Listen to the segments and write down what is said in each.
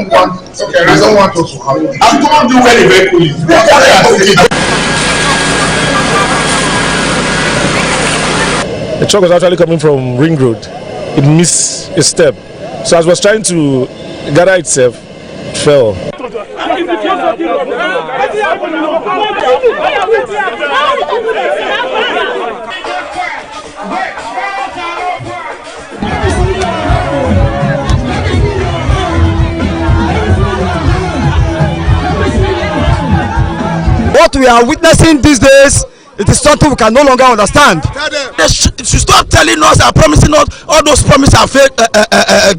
don't want us to happen. I'm going to do very, very coolly. The truck was actually coming from Ring Road. It missed a step. So as it was trying to gather itself, it fell. What we are witnessing these days, it is something we can no longer understand. They should stop telling us and promising us all those promises are fake,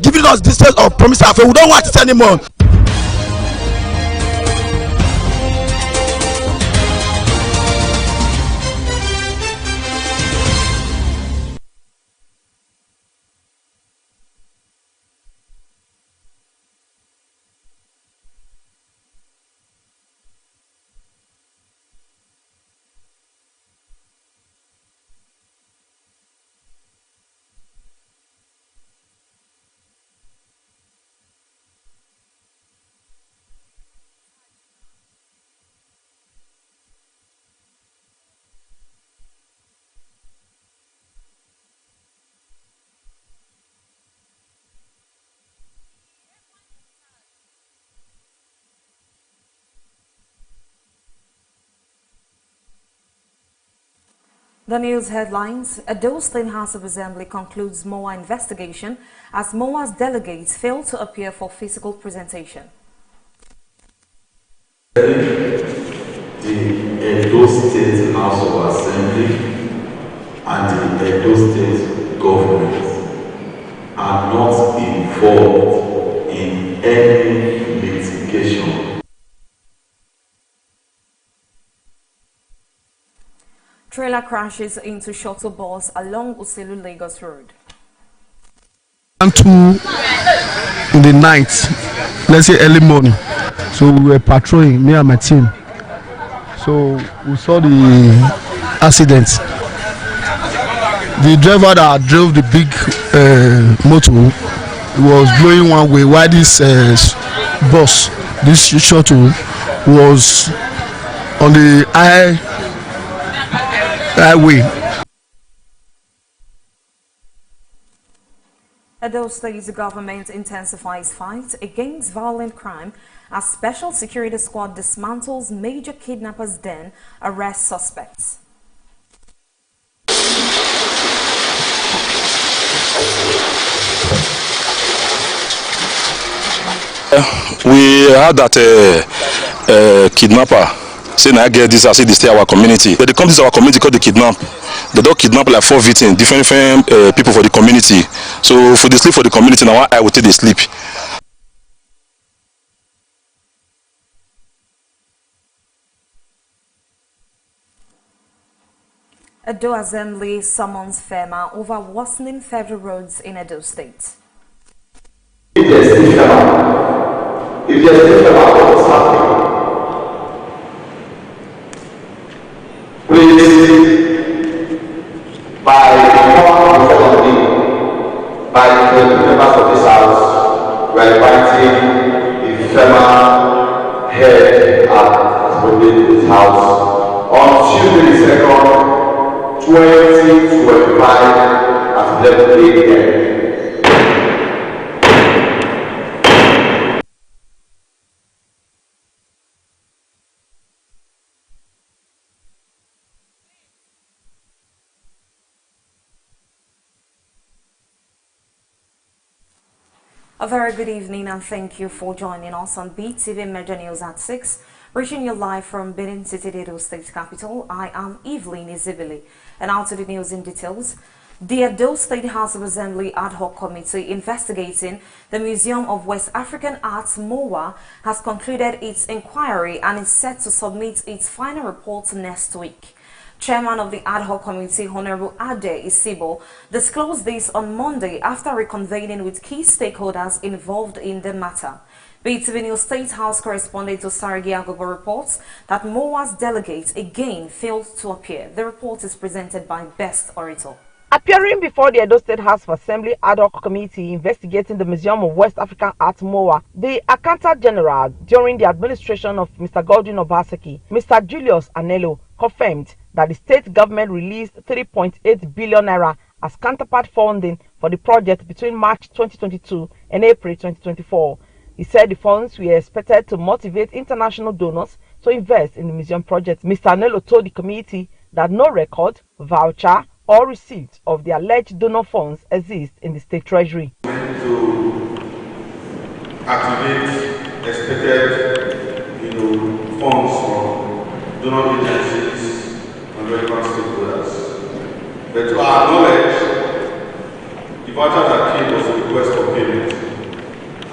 giving us this state of promises are fake. We don't want it anymore. The news headlines: Edo State House of Assembly concludes MOA investigation as MOA's delegates fail to appear for physical presentation. The Edo State House of Assembly and the Edo State government are not involved in any litigation. Trailer crashes into shuttle bus along Uselu Lagos Road. 2 in the night, let's say early morning. So we were patrolling, me and my team. So we saw the accident. The driver that drove the big motor was blowing one way, while this bus, this shuttle, was on the highway. Edo State government intensifies fight against violent crime as Special Security Squad dismantles major kidnappers' den, arrests suspects. We heard that kidnapper say I get this, I say they stay our community. But they come to our community because they kidnap. They don't kidnap like 4 victims, different people for the community. So for the sleep for the community, now I will take the sleep. Edo Assembly summons FEMA over worsening federal roads in Edo State. If there's what's happening, please, by the members of this house, we are inviting the FEMA head at this house on Tuesday the 2nd, 2025 at 11 a.m. A very good evening and thank you for joining us on Beetv Major News at 6, reaching you live from Benin City, Edo State Capital. I am Evelyn Izibili, and now to the news in details. The Edo State House of Assembly Ad Hoc Committee investigating the Museum of West African Arts MOA has concluded its inquiry and is set to submit its final report next week. Chairman of the Ad Hoc Committee, Honorable Ade Isibo, disclosed this on Monday after reconvening with key stakeholders involved in the matter. Beetv News State House correspondent Osaragi Agogo reports that MOA's delegates again failed to appear. The report is presented by Best Orator. Appearing before the Edo State House of Assembly ad hoc committee investigating the Museum of West African Art MOA, the Accountant General during the administration of Mr. Godwin Obaseki, Mr. Julius Anelo, confirmed that the state government released 3.8 billion naira as counterpart funding for the project between March 2022 and April 2024. He said the funds were expected to motivate international donors to invest in the museum project. Mr. Anelo told the committee that no record, voucher, or receipt of the alleged donor funds exist in the state treasury. To activate expected, funds from donor agencies and relevant stakeholders. But to our knowledge, the voucher that came was a request for payment,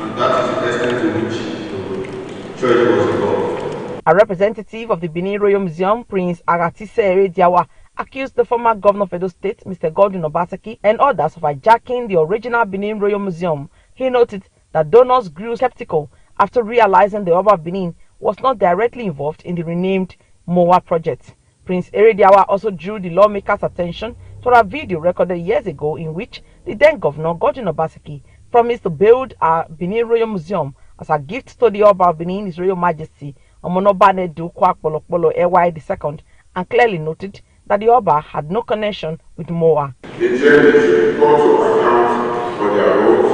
and that is the extent to which the treasury was involved. A representative of the Benin Royal Museum, Prince Agatise Erediawa, accused the former governor of Edo State, Mr. Godwin Obaseki, and others of hijacking the original Benin Royal Museum. He noted that donors grew skeptical after realizing the Oba of Benin was not directly involved in the renamed MOA project. Prince Erediawa also drew the lawmakers' attention to a video recorded years ago in which the then governor, Godwin Obaseki, promised to build a Benin Royal Museum as a gift to the Oba of Benin, His Royal Majesty, Omonobane Dukwa Polokpolo Ewa II, and clearly noted that the Oba had no connection with MOA. The journey should be called to account for their roles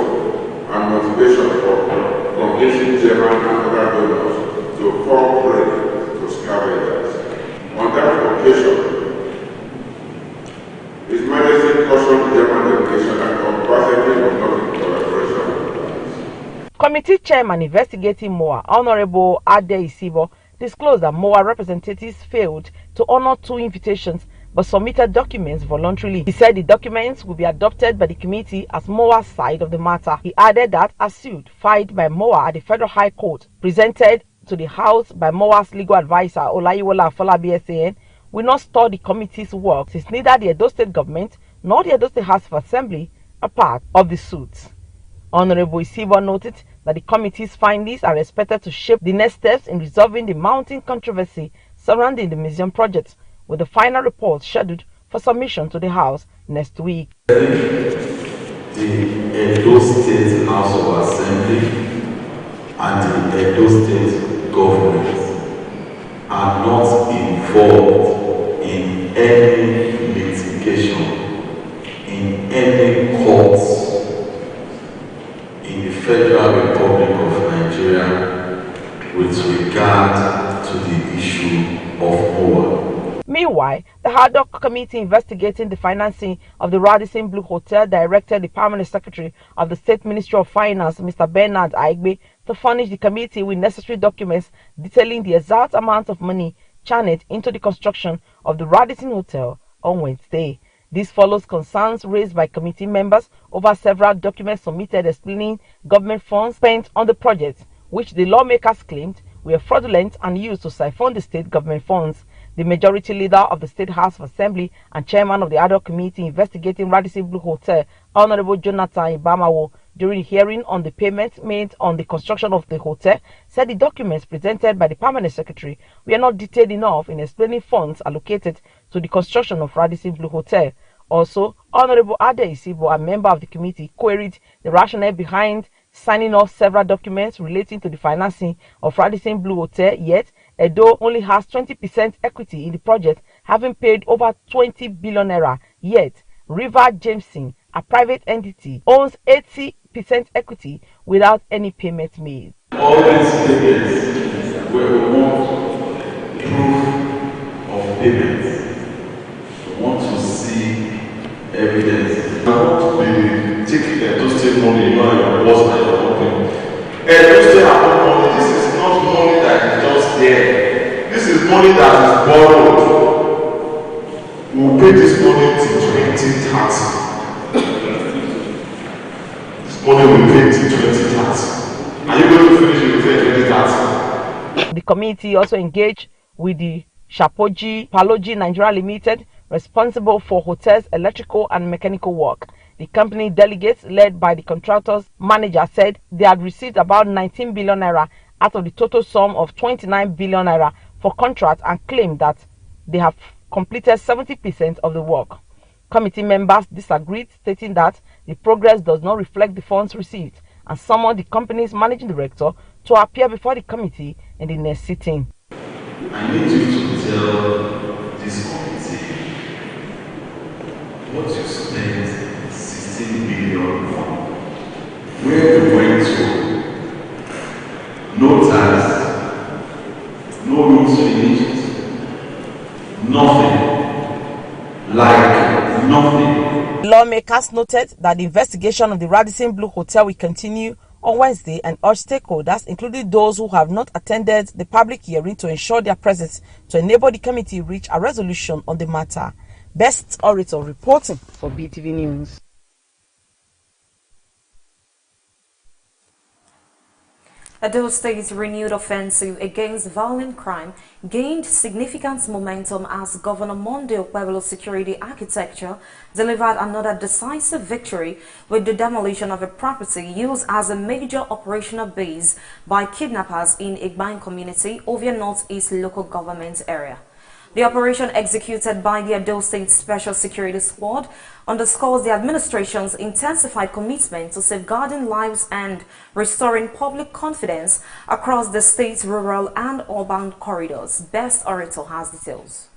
and motivation for convincing German and other donors to fall prey to scavengers. On that occasion, His Majesty cautioned the German delegation that Obaseki was not in collaboration with us. Committee Chairman investigating MOA, Honorable Ade Isibo, disclosed that MOA representatives failed to honor 2 invitations but submitted documents voluntarily. He said the documents will be adopted by the committee as MOA's side of the matter. He added that a suit filed by MOA at the Federal High Court, presented to the House by MOA's legal advisor Olayiwola Afolabi SAN, will not stop the committee's work since neither the Edo State government nor the Edo State House of Assembly are part of the suit. Honorable Isibo noted that the committee's findings are expected to shape the next steps in resolving the mounting controversy surrounding the museum project, with the final report scheduled for submission to the House next week. The Edo State House of Assembly and the Edo State government are not involved in any litigation, in any courts in the Federal Republic of Nigeria with regard to the issue of MOA. Meanwhile, the ad hoc committee investigating the financing of the Radisson Blu Hotel directed the Permanent Secretary of the State Ministry of Finance, Mr. Bernard Aigbe, to furnish the committee with necessary documents detailing the exact amount of money channeled into the construction of the Radisson Hotel on Wednesday. This follows concerns raised by committee members over several documents submitted explaining government funds spent on the project, which the lawmakers claimed were fraudulent and used to siphon the state government funds. The majority leader of the State House of Assembly and chairman of the ad hoc committee investigating Radisson Blu Hotel, Honorable Jonathan Ibamawo, during the hearing on the payments made on the construction of the hotel, said the documents presented by the permanent secretary were not detailed enough in explaining funds allocated to the construction of Radisson Blu Hotel. Also, Honorable Ade Isibo, a member of the committee, queried the rationale behind signing off several documents relating to the financing of Radisson Blu Hotel, yet Edo only has 20% equity in the project, having paid over 20 billion naira. Yet, River Jameson, a private entity, owns 80% equity without any payment made. All these payments where we want proof of payments. We want to see evidence. I want to take Edo State money, your boss and your company. Edo State money, this is not money that is just there. This is money that is borrowed. We will pay this money till 2030. This money will pay till 2030. Are you going to finish it before 2030? The committee also engaged with the Shapoji Paloji Nigeria Limited, responsible for hotels, electrical and mechanical work. The company delegates, led by the contractor's manager, said they had received about 19 billion naira out of the total sum of 29 billion naira for contract and claimed that they have completed 70% of the work. Committee members disagreed, stating that the progress does not reflect the funds received, and summoned the company's managing director to appear before the committee in the next sitting. I need you to tell this committee what you spent 16 billion on, where you went to, no tax, no roads finished, nothing, like nothing. Lawmakers noted that the investigation of the Radisson Blu Hotel will continue on Wednesday and urged stakeholders, including those who have not attended the public hearing, to ensure their presence to enable the committee reach a resolution on the matter. Best Orator reporting for BTV News. Edo State's renewed offensive against violent crime gained significant momentum as Governor Monday Okpebholo's security architecture delivered another decisive victory with the demolition of a property used as a major operational base by kidnappers in Igbain community, Ovia Northeast local government area. The operation executed by the Edo State Special Security Squad underscores the administration's intensified commitment to safeguarding lives and restoring public confidence across the state's rural and urban corridors. Best Orator has details.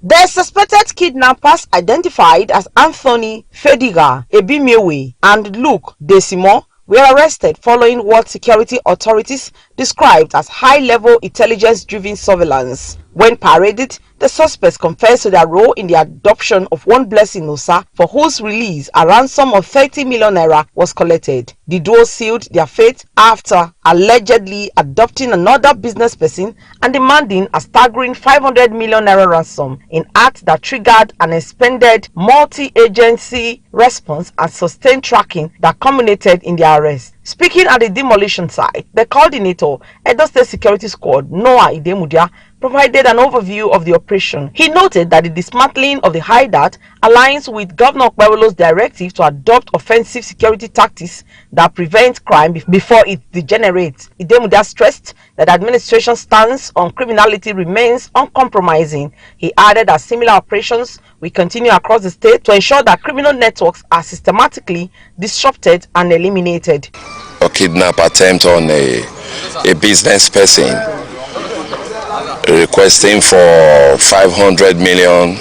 The suspected kidnappers, identified as Anthony Fediga Ebimiewe and Luke Desimo, were arrested following what security authorities described as high-level intelligence-driven surveillance. When paraded, the suspects confessed to their role in the adoption of one Blessing Osa, for whose release a ransom of 30 million naira was collected. The duo sealed their fate after allegedly adopting another business person and demanding a staggering 500 million naira ransom, an act that triggered an expanded multi-agency response and sustained tracking that culminated in their arrest. Speaking at the demolition site, the coordinator, Edo State Security Squad, Noah Idemudia, provided an overview of the operation. He noted that the dismantling of the hideout aligns with Governor Okpebholo's directive to adopt offensive security tactics that prevent crime before it degenerates. Idemudia stressed that the administration's stance on criminality remains uncompromising. He added that similar operations will continue across the state to ensure that criminal networks are systematically disrupted and eliminated. A kidnap attempt on a business person requesting for 500 million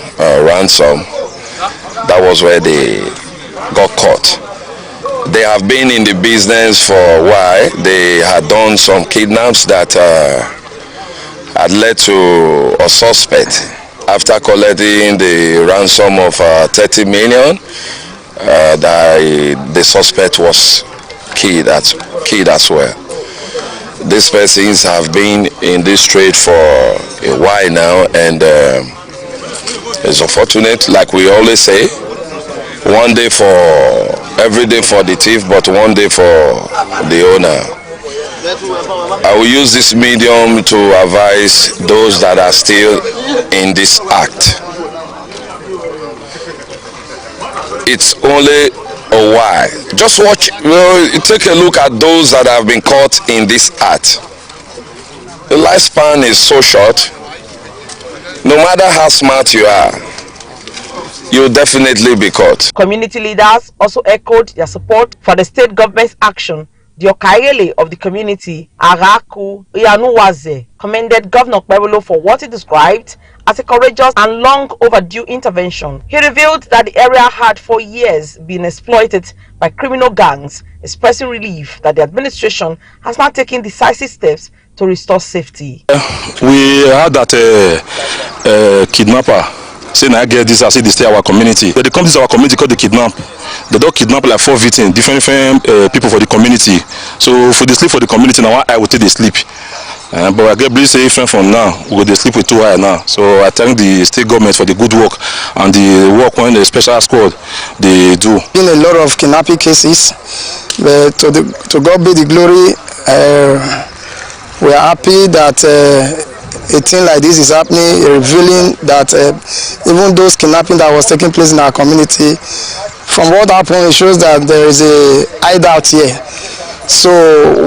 ransom. That was where they got caught. They have been in the business for a while. They had done some kidnaps that had led to a suspect. After collecting the ransom of 30 million, the suspect was killed as well. These persons have been in this trade for a while now, and it's unfortunate, like we always say, every day for the thief, but one day for the owner. I will use this medium to advise those that are still in this act. It's only a while. Just watch, take a look at those that have been caught in this act. The lifespan is so short. No matter how smart you are, you'll definitely be caught. Community leaders also echoed their support for the state government's action. The Okayele of the community, Araku Iyanuwaze, commended Governor Okpebholo for what he described as a courageous and long overdue intervention. He revealed that the area had for years been exploited by criminal gangs, expressing relief that the administration has now taken decisive steps to restore safety. We heard that kidnapper saying I get this, I see this to our community. They come to our community called the kidnap. They don't kidnap like 4 victims, different people for the community. So for the sleep for the community now, I will take the sleep. But I get say friend from now, we go sleep with 2 eye now. So I thank the state government for the good work and the work when the special squad they do. In a lot of kidnapping cases, but to God be the glory. We are happy that a thing like this is happening, revealing that even those kidnapping that was taking place in our community, from what happened, it shows that there is a hideout here. So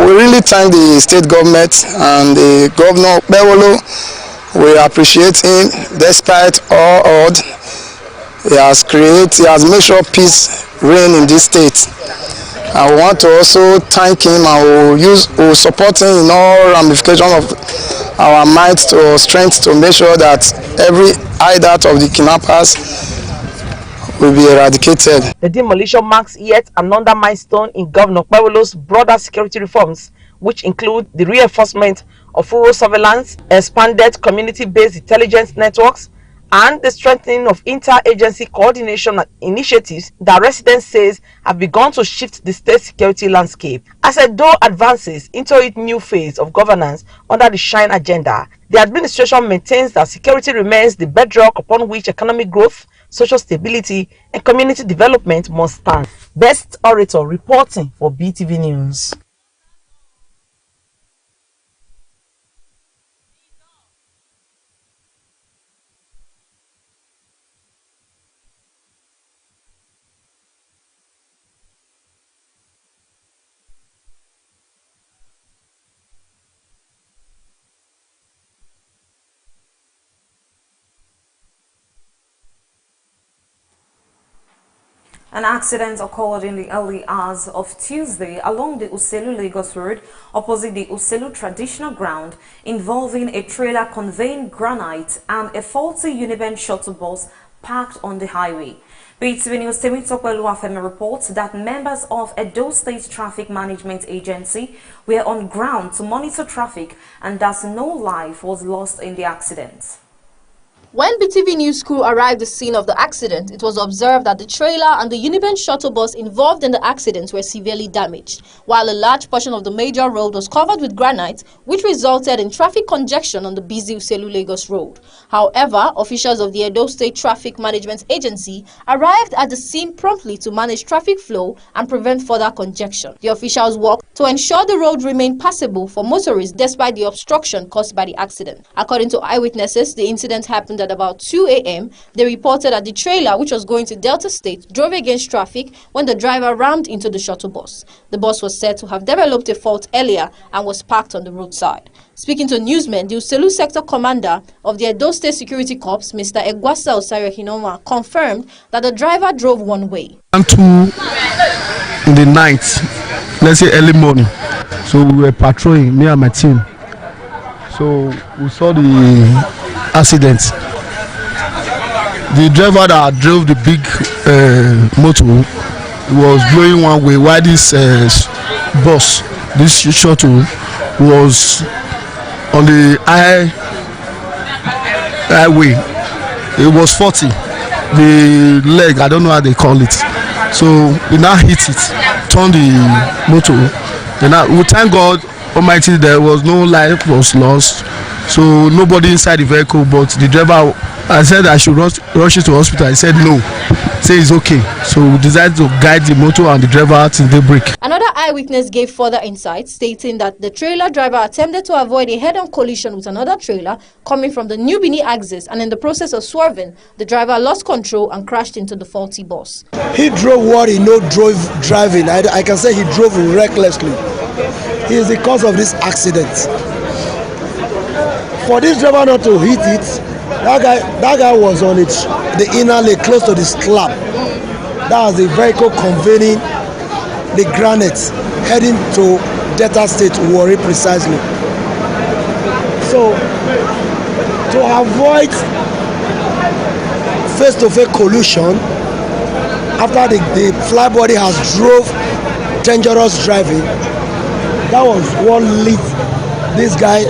we really thank the state government and the governor Bewolo. We appreciate him despite all odds. He has made sure peace reign in this state. I want to also thank him and we'll support him in all ramifications of our might to strength to make sure that every hideout of the kidnappers will be eradicated. The demolition marks yet another milestone in Governor Kwewolo's broader security reforms, which include the reinforcement of rural surveillance, expanded community-based intelligence networks, and the strengthening of inter-agency coordination initiatives that residents says have begun to shift the state security landscape. As Edo advances into its new phase of governance under the Shine agenda, the administration maintains that security remains the bedrock upon which economic growth, social stability, and community development must stand. Best Orator reporting for BTV News. An accident occurred in the early hours of Tuesday along the Uselu-Lagos Road opposite the Uselu Traditional Ground, involving a trailer conveying granite and a faulty Uniben shuttle bus parked on the highway. BTV News Temitope Oluwafemi reports that members of Edo State Traffic Management Agency were on ground to monitor traffic, and thus no life was lost in the accident. When BTV News crew arrived at the scene of the accident, it was observed that the trailer and the Uniben shuttle bus involved in the accident were severely damaged, while a large portion of the major road was covered with granite, which resulted in traffic congestion on the busy Uselu-Lagos Road. However, officials of the Edo State Traffic Management Agency arrived at the scene promptly to manage traffic flow and prevent further congestion. The officials worked to ensure the road remained passable for motorists despite the obstruction caused by the accident. According to eyewitnesses, the incident happened at about 2 a.m. They reported that the trailer, which was going to Delta State, drove against traffic when the driver rammed into the shuttle bus. The bus was said to have developed a fault earlier and was parked on the roadside. Speaking to newsmen, the Uselu Sector Commander of the Edo State Security Corps, Mr. Egwasa Osayo-Hinoma, confirmed that the driver drove one way. 2 in the night, let's say early morning, so we were patrolling, me and my team. So we saw the accident. The driver that drove the big motor was going one way, while this bus, this shuttle, was on the highway. It was 40. The leg, I don't know how they call it. So we now hit it, turned the motor. Then we thank God Almighty there was no life was lost. So nobody inside the vehicle, but the driver, I said I should rush it to hospital. He said no, say it's okay. So we decided to guide the motor and the driver till daybreak. Another eyewitness gave further insight, stating that the trailer driver attempted to avoid a head-on collision with another trailer coming from the New Bini axis, and in the process of swerving, the driver lost control and crashed into the faulty bus. He drove what he know driving. I can say he drove recklessly. He is the cause of this accident. For this driver not to hit it, that guy was on it, the inner lane close to the slab. That was the vehicle conveying the granite heading to Delta State, Warri precisely. So to avoid face-to-face collision after the flybody has drove dangerous driving, that was what lead this guy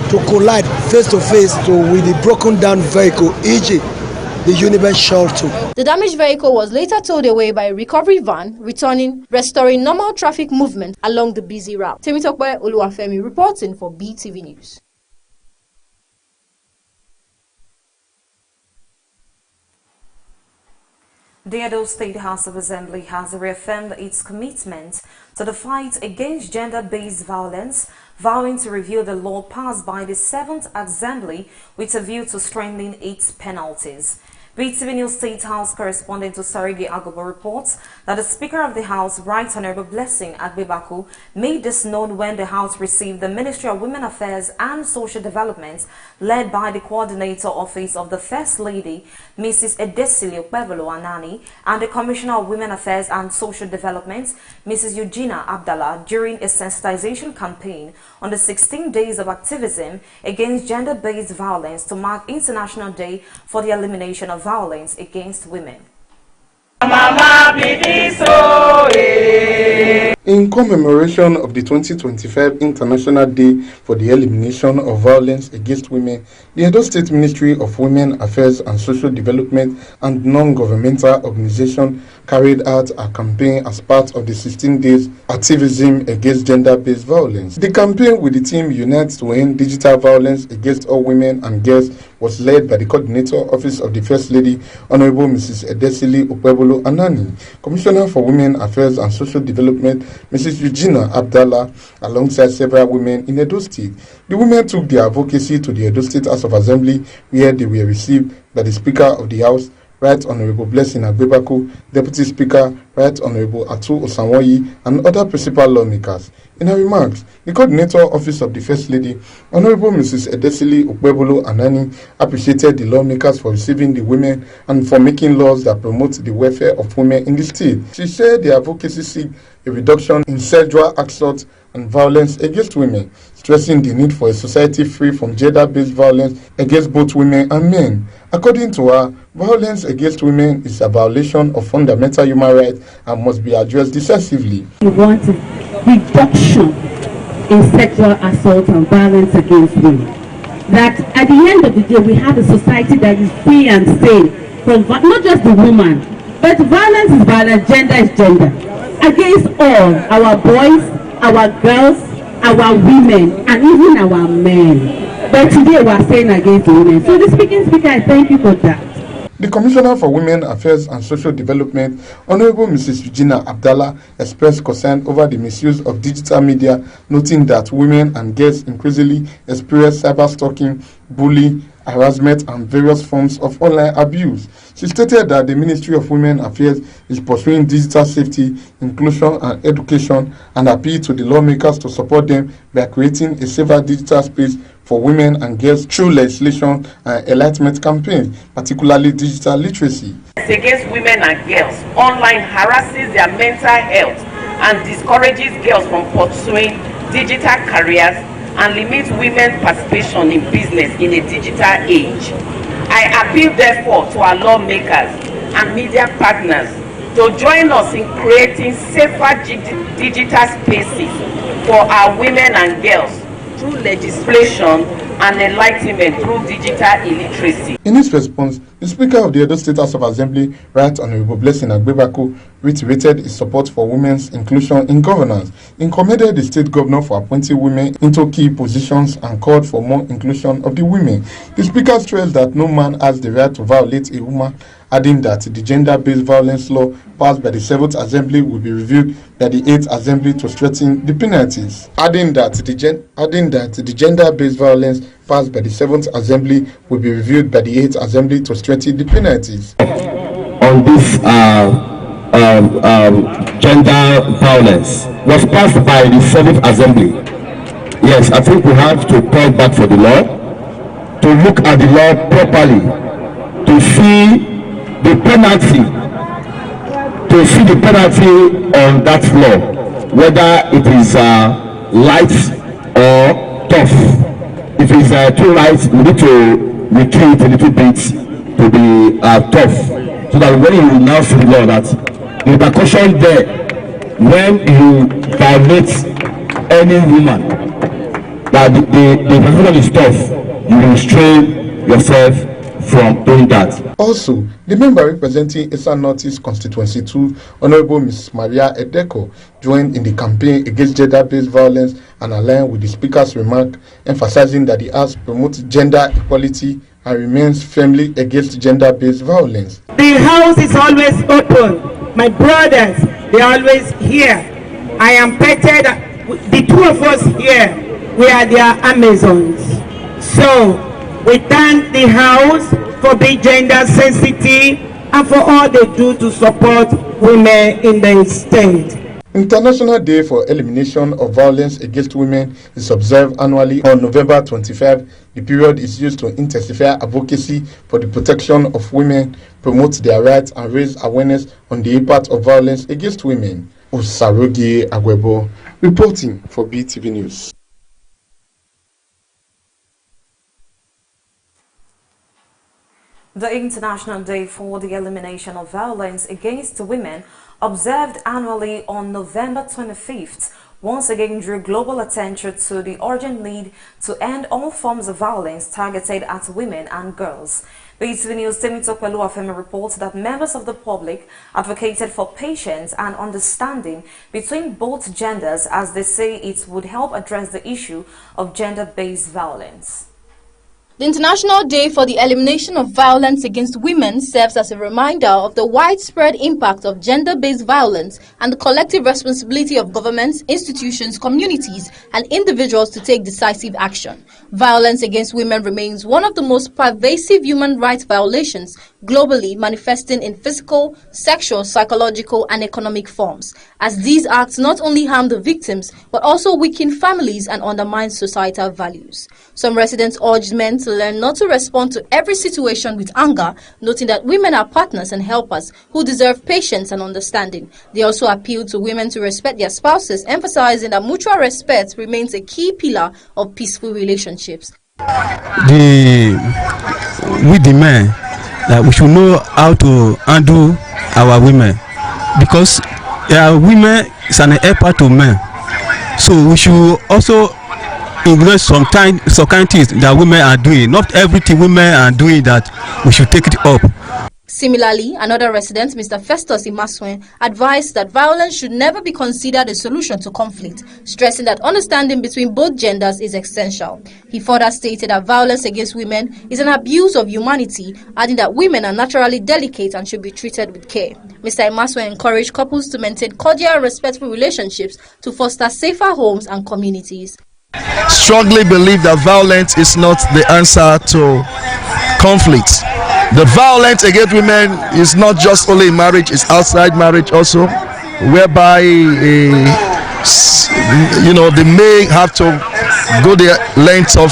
to collide face-to-face with the broken down vehicle, e.g. the Uniben shuttle. The damaged vehicle was later towed away by a recovery van, restoring normal traffic movement along the busy route. Temitope Oluwafemi reporting for BTV News. The Edo State House of Assembly has reaffirmed its commitment to the fight against gender-based violence, vowing to review the law passed by the 7th Assembly with a view to strengthening its penalties. Beetv News State House correspondent Sarigi Agobo reports that the Speaker of the House, Right Honorable Blessing Agbebaku, made this known when the House received the Ministry of Women Affairs and Social Development, led by the Coordinator Office of the First Lady, Mrs. Edesili Opebolo Anani, and the Commissioner of Women Affairs and Social Development, Mrs. Eugenia Abdallah, during a sensitization campaign on the 16 days of activism against gender-based violence to mark International Day for the elimination of violence against women. In commemoration of the 2025 International Day for the Elimination of Violence Against Women, the Edo State Ministry of Women Affairs and Social Development and non-governmental organization carried out a campaign as part of the 16 days activism against gender-based violence. The campaign, with the theme Unite to End Digital Violence Against All Women and Girls, was led by the Coordinator Office of the First Lady, Honorable Mrs. Edesili Opebolo Anani, Commissioner for Women Affairs and Social Development, Mrs. Eugenia Abdallah, alongside several women in Edo State. The women took their advocacy to the Edo State House of Assembly, where they were received by the Speaker of the House, Right Honorable Blessing Agbebaku, Deputy Speaker, Right Honorable Atu Osanwoyi, and other principal lawmakers. In her remarks, the Coordinator Office of the First Lady, Honorable Mrs. Edesili Opebolo Anani, appreciated the lawmakers for receiving the women and for making laws that promote the welfare of women in the state. She said the advocacy seek a reduction in sexual assault and violence against women, stressing the need for a society free from gender-based violence against both women and men. According to her, violence against women is a violation of fundamental human rights and must be addressed decisively. We want a reduction in sexual assault and violence against women. That at the end of the day, we have a society that is free and safe from not just the woman, but violence is violence, gender is gender. Against all, our boys, our girls, our women, and even our men. But today we are saying against the women. So the speaker, I thank you for that. The Commissioner for Women Affairs and Social Development, Honorable Mrs. Eugenia Abdallah, expressed concern over the misuse of digital media, noting that women and girls increasingly experience cyber-stalking, bullying, harassment, and various forms of online abuse. She stated that the Ministry of Women Affairs is pursuing digital safety, inclusion, and education, and appealed to the lawmakers to support them by creating a safer digital space for women and girls through legislation and enlightenment campaigns, particularly digital literacy. Against women and girls, online harasses their mental health and discourages girls from pursuing digital careers and limits women's participation in business in a digital age. I appeal therefore to our lawmakers and media partners to join us in creating safer digital spaces for our women and girls through legislation and enlightenment through digital illiteracy. In his response, the Speaker of the Edo State House of Assembly, Right Honorable Blessing Agbebaku, reiterated his support for women's inclusion in governance, commended the state governor for appointing women into key positions, and called for more inclusion of the women. The Speaker stressed that no man has the right to violate a woman, adding that the gender-based violence law passed by the 7th Assembly will be reviewed by the 8th Assembly to strengthen the penalties. Adding that the gender-based violence passed by the 7th Assembly will be reviewed by the 8th Assembly to strengthen the penalties. On this gender violence was passed by the 7th Assembly. Yes, I think we have to call back for the law, to look at the law properly, to see the penalty, on that law, whether it is light or tough. If it's too light, we need to retreat a little bit to be tough, so that when you now see the law, that the repercussion there when you violate any woman, that the repercussion is tough, you restrain yourself from doing that. Also, the member representing Eastern Northeast Constituency 2, Honorable Ms. Maria Edeko, joined in the campaign against gender-based violence and aligned with the Speaker's remark, emphasizing that the House promotes gender equality and remains firmly against gender-based violence. The House is always open. My brothers, they are always here. I am petted. The two of us here, we are their Amazons. So, we thank the House for being gender sensitive, and for all they do to support women in the state. International Day for Elimination of Violence Against Women is observed annually on November 25. The period is used to intensify advocacy for the protection of women, promote their rights, and raise awareness on the impact of violence against women. Osarogi Agwebo, reporting for Beetv News. The International Day for the Elimination of Violence Against Women, observed annually on November 25th, once again drew global attention to the urgent need to end all forms of violence targeted at women and girls. Beetv News' Temitope Oluwafemi reports that members of the public advocated for patience and understanding between both genders, as they say it would help address the issue of gender-based violence. The International Day for the Elimination of Violence Against Women serves as a reminder of the widespread impact of gender-based violence and the collective responsibility of governments, institutions, communities, and individuals to take decisive action. Violence against women remains one of the most pervasive human rights violations globally, manifesting in physical, sexual, psychological, and economic forms, as these acts not only harm the victims but also weaken families and undermine societal values. Some residents urged men to learn not to respond to every situation with anger, noting that women are partners and helpers who deserve patience and understanding. They also appealed to women to respect their spouses, emphasizing that mutual respect remains a key pillar of peaceful relationships. We the men, that we should know how to handle our women, because women is an helper to men. So we should also ignore some kind things that women are doing. Not everything women are doing that we should take it up. Similarly, another resident, Mr. Festus Imaswen, advised that violence should never be considered a solution to conflict, stressing that understanding between both genders is essential. He further stated that violence against women is an abuse of humanity, adding that women are naturally delicate and should be treated with care. Mr. Imaswen encouraged couples to maintain cordial and respectful relationships to foster safer homes and communities. Strongly believe that violence is not the answer to conflict. The violence against women is not just only in marriage, it's outside marriage also, whereby they may have to go the length of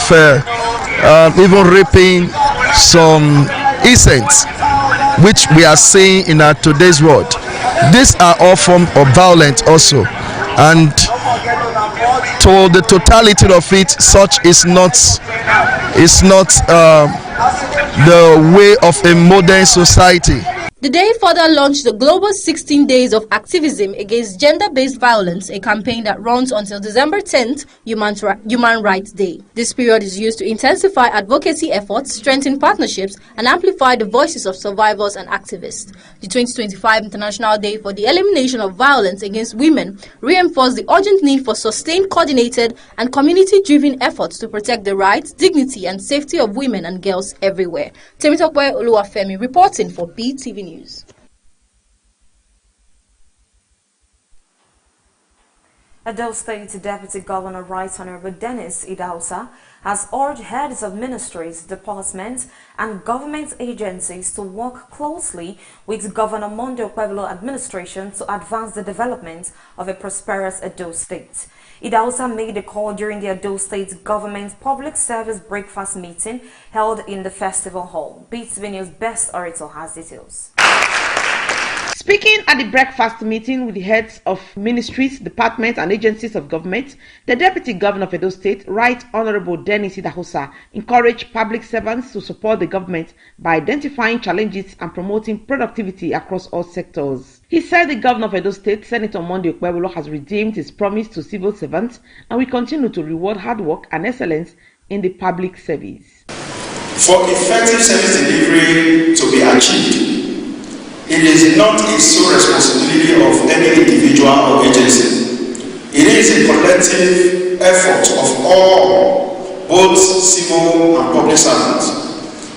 even raping some innocents, which we are seeing in our today's world. These are all forms of violence also, and to the totality of it, such is not the way of a modern society. The day further launched the global 16 Days of Activism Against Gender-Based Violence, a campaign that runs until December 10th, Human Rights Day. This period is used to intensify advocacy efforts, strengthen partnerships, and amplify the voices of survivors and activists. The 2025 International Day for the Elimination of Violence Against Women reinforced the urgent need for sustained, coordinated, and community-driven efforts to protect the rights, dignity, and safety of women and girls everywhere. Temitope Oluwafemi reporting for Beetv News. Edo State Deputy Governor Right Honorable Dennis Idausa has urged heads of ministries, departments, and government agencies to work closely with Governor Monday Pueblo administration to advance the development of a prosperous Edo State. Idausa made the call during the Edo State Government Public Service Breakfast meeting held in the Festival Hall. Beetv News' Best Orator has details. Speaking at the breakfast meeting with the heads of ministries, departments, and agencies of government, the Deputy Governor of Edo State, Right Honorable Dennis Idausa, encouraged public servants to support the government by identifying challenges and promoting productivity across all sectors. He said the Governor of Edo State, Senator Monday Pueblo, has redeemed his promise to civil servants and will continue to reward hard work and excellence in the public service. For effective service delivery to be achieved, it is not a sole responsibility of any individual or agency. It is a collective effort of all, both civil and public servants.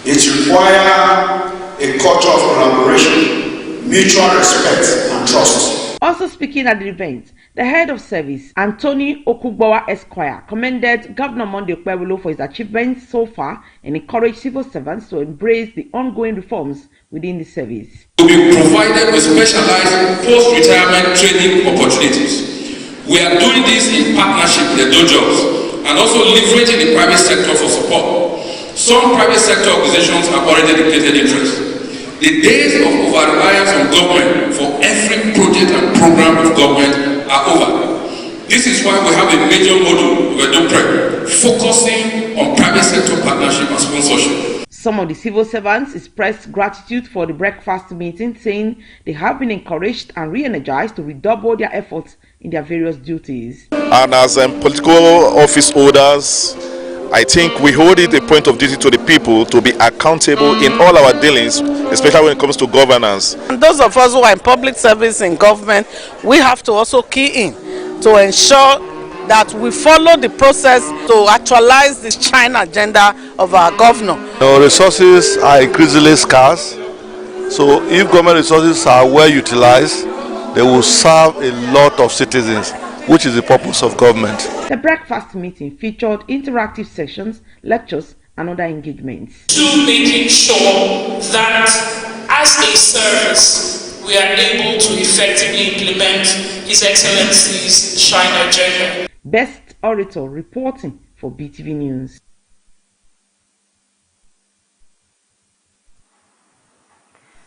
It requires a culture of collaboration, mutual respect, and trust. Also speaking at the event, the head of service, Anthony Okugbawa Esquire, commended Governor Monday Okpebholo for his achievements so far and encouraged civil servants to embrace the ongoing reforms within the service. To be provided with specialized post-retirement training opportunities. We are doing this in partnership with the dojos and also leveraging the private sector for support. Some private sector organizations have already declared interest. The days of over-reliance on government for every project and program of government are over. This is why we have a major model of EduPrep focusing on private sector partnership and sponsorship. Some of the civil servants expressed gratitude for the breakfast meeting, saying they have been encouraged and re-energized to redouble their efforts in their various duties. And as political office holders, I think we hold it a point of duty to the people to be accountable in all our dealings, especially when it comes to governance. And those of us who are in public service in government, we have to also key in to ensure that we follow the process to actualize this China agenda of our governor. Our resources are increasingly scarce, so if government resources are well utilized, they will serve a lot of citizens, which is the purpose of government. The breakfast meeting featured interactive sessions, lectures, and other engagements. To making sure that as a service, we are able to effectively implement His Excellency's China agenda. Best Orator reporting for BTV News.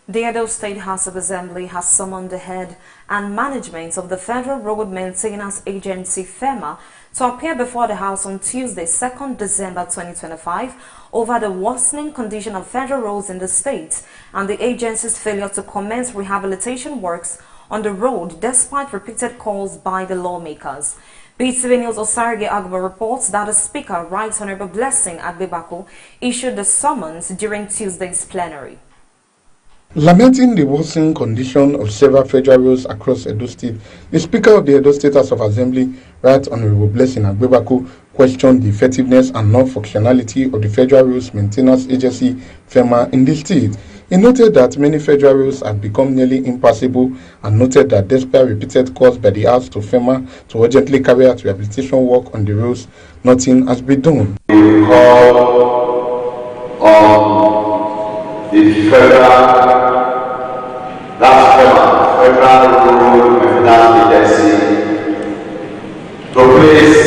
The Edo State House of Assembly has summoned the head and management of the Federal Road Maintenance Agency FEMA to appear before the House on Tuesday, 2nd December 2025 over the worsening condition of federal roads in the state and the agency's failure to commence rehabilitation works on the road despite repeated calls by the lawmakers. BTV News Osarige Agba reports that the Speaker, Right Honorable Blessing Agbebaku, issued the summons during Tuesday's plenary. Lamenting the worsening condition of several federal roads across Edo State, the Speaker of the Edo State House of Assembly, Right Honorable Blessing Agbebaku, questioned the effectiveness and non-functionality of the Federal Roads Maintenance Agency, FEMA, in the state. He noted that many federal roads have become nearly impassable and noted that despite repeated calls by the House to FEMA to urgently carry out rehabilitation work on the roads, nothing has been done. We call on the federal Road Maintenance Agency to please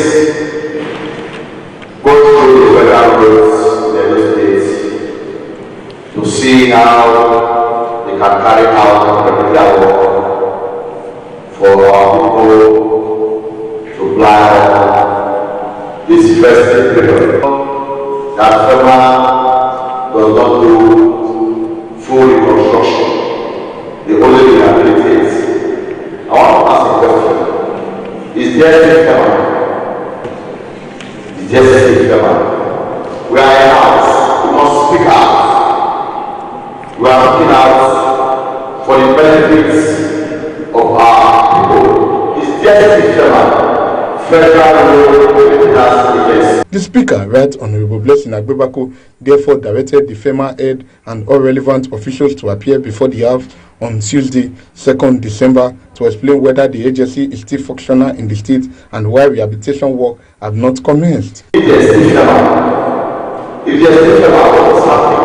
go through the federal roads in Edo State to see how they can carry out the work for our people to plan on this festive period. That FEMA does not do full reconstruction. They only rehabilitate. I want to ask a question. Is there a FEMA? Is there a FEMA? We are in a house. We must speak out. We are looking out for the benefits of our people. Is there a FEMA? Federal Road Maintenance Agency. The Speaker, Right Honorable Blessing Agbebaku, therefore directed the FEMA head and all relevant officials to appear before the House on Tuesday, 2nd December, to explain whether the agency is still functional in the state and why rehabilitation work have not commenced. If there's a FEMA, what's happening?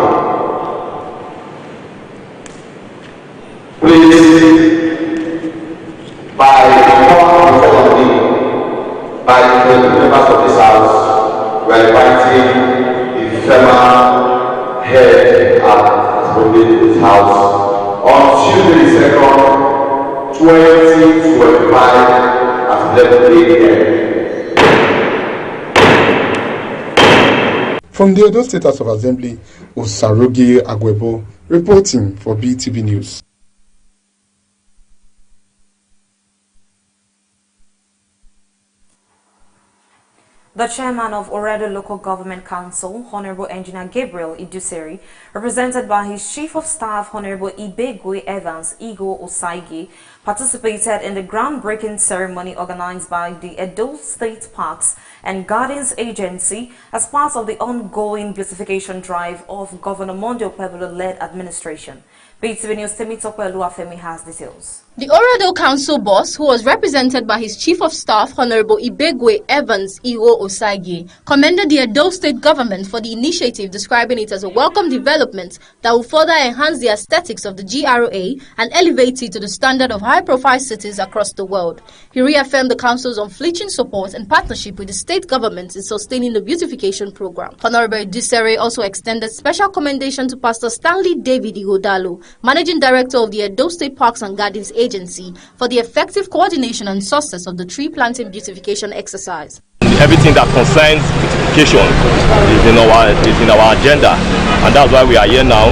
Please, by the members of this House, we are inviting the FEMA head and this House on Tuesday, 2nd, 2025 at 11 a.m. From the Edo State House of Assembly, Osarogi Agwebo reporting for BTV News. The chairman of Oredo Local Government Council, Honorable Engineer Gabriel Iduseri, represented by his Chief of Staff, Honorable Ibegwe Evans Igo Osaigi, participated in the groundbreaking ceremony organized by the Edo State Parks and Gardens Agency as part of the ongoing beautification drive of Governor Monday Okpebholo-led administration. Beetv News Temitope Oluwafemi has details. The Orado Council boss, who was represented by his Chief of Staff, Honorable Ibegwe Evans Iwo Osage, commended the Edo State government for the initiative, describing it as a welcome development that will further enhance the aesthetics of the GRA and elevate it to the standard of high-profile cities across the world. He reaffirmed the council's unflinching support and partnership with the state government in sustaining the beautification program. Honorable Disere also extended special commendation to Pastor Stanley David Igodalo, Managing Director of the Edo State Parks and Gardens Agency, for the effective coordination and success of the tree planting beautification exercise. Everything that concerns beautification is in our agenda, and that's why we are here now,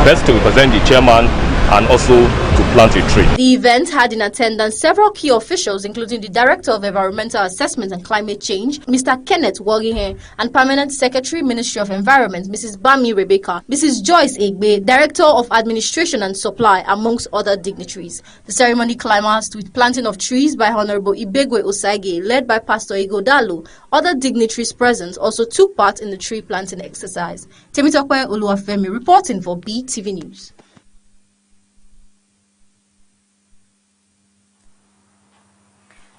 best to represent the chairman and also to plant a tree. The event had in attendance several key officials, including the Director of Environmental Assessment and Climate Change, Mr. Kenneth Wogihe, and Permanent Secretary, Ministry of Environment, Mrs. Bami Rebecca, Mrs. Joyce Egbe, Director of Administration and Supply, amongst other dignitaries. The ceremony climaxed with planting of trees by Honorable Ibegwe Osage, led by Pastor Igodalo. Other dignitaries present also took part in the tree planting exercise. Temitope Oluwafemi reporting for Beetv News.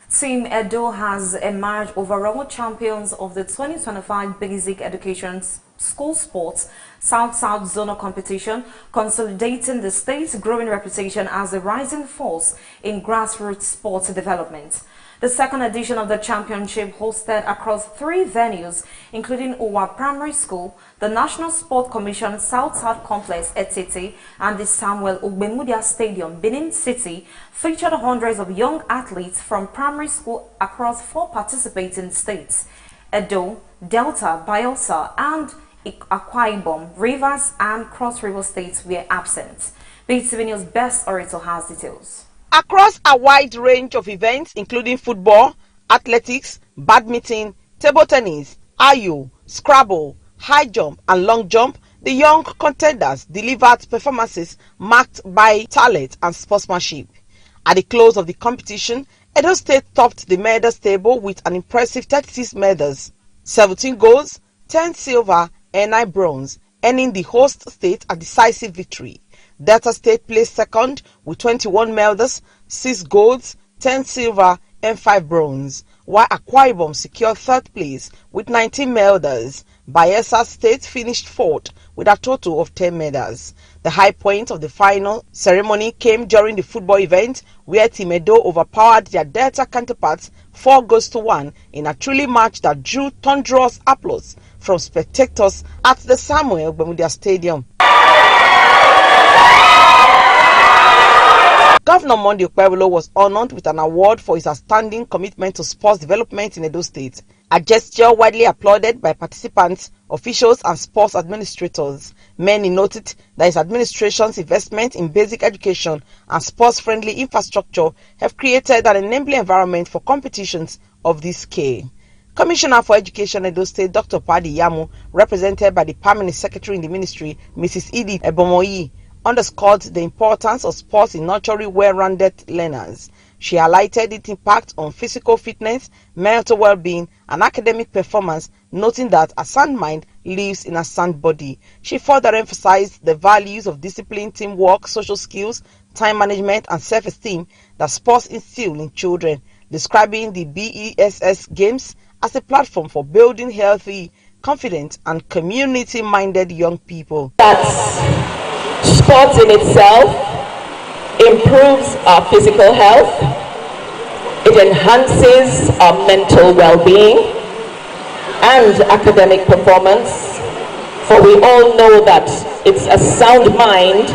Team Edo has emerged overall champions of the 2025 Basic Education School Sports South-South Zonal Competition, consolidating the state's growing reputation as a rising force in grassroots sports development. The second edition of the championship, hosted across 3 venues, including Uwa Primary School, the National Sport Commission South-South Complex Etete, and the Samuel Ugbemudia Stadium, Benin City, featured hundreds of young athletes from primary school across 4 participating states: Edo, Delta, Bayelsa, and Akwa Ibom. Rivers and Cross River states were absent. Beetv News Best Orator has details. Across a wide range of events, including football, athletics, badminton, table tennis, ayo, scrabble, high jump, and long jump, the young contenders delivered performances marked by talent and sportsmanship. At the close of the competition, Edo State topped the medals table with an impressive 36 medals, 17 golds, 10 silver, and 9 bronze, earning the host state a decisive victory. Delta State placed second with 21 medals, 6 golds, 10 silver, and 5 bronze, while Akwa Ibom secured third place with 19 medals. Bayelsa State finished fourth with a total of 10 medals. The high point of the final ceremony came during the football event, where Team Edo overpowered their Delta counterparts 4-1 in a thrilling match that drew thunderous applause from spectators at the Samuel Ugbemudia Stadium. Governor Monday Okpebholo was honored with an award for his outstanding commitment to sports development in Edo State, a gesture widely applauded by participants, officials, and sports administrators. Many noted that his administration's investment in basic education and sports-friendly infrastructure have created an enabling environment for competitions of this scale. Commissioner for Education Edo State, Dr. Padi Yamu, represented by the Permanent Secretary in the Ministry, Mrs. Edith Ebomoyi, underscored the importance of sports in nurturing well-rounded learners. She highlighted its impact on physical fitness, mental well-being, and academic performance, noting that a sound mind lives in a sound body. She further emphasized the values of discipline, teamwork, social skills, time management, and self-esteem that sports instill in children, describing the BESS Games as a platform for building healthy, confident, and community-minded young people. Sports in itself improves our physical health, it enhances our mental well-being and academic performance, for we all know that it's a sound mind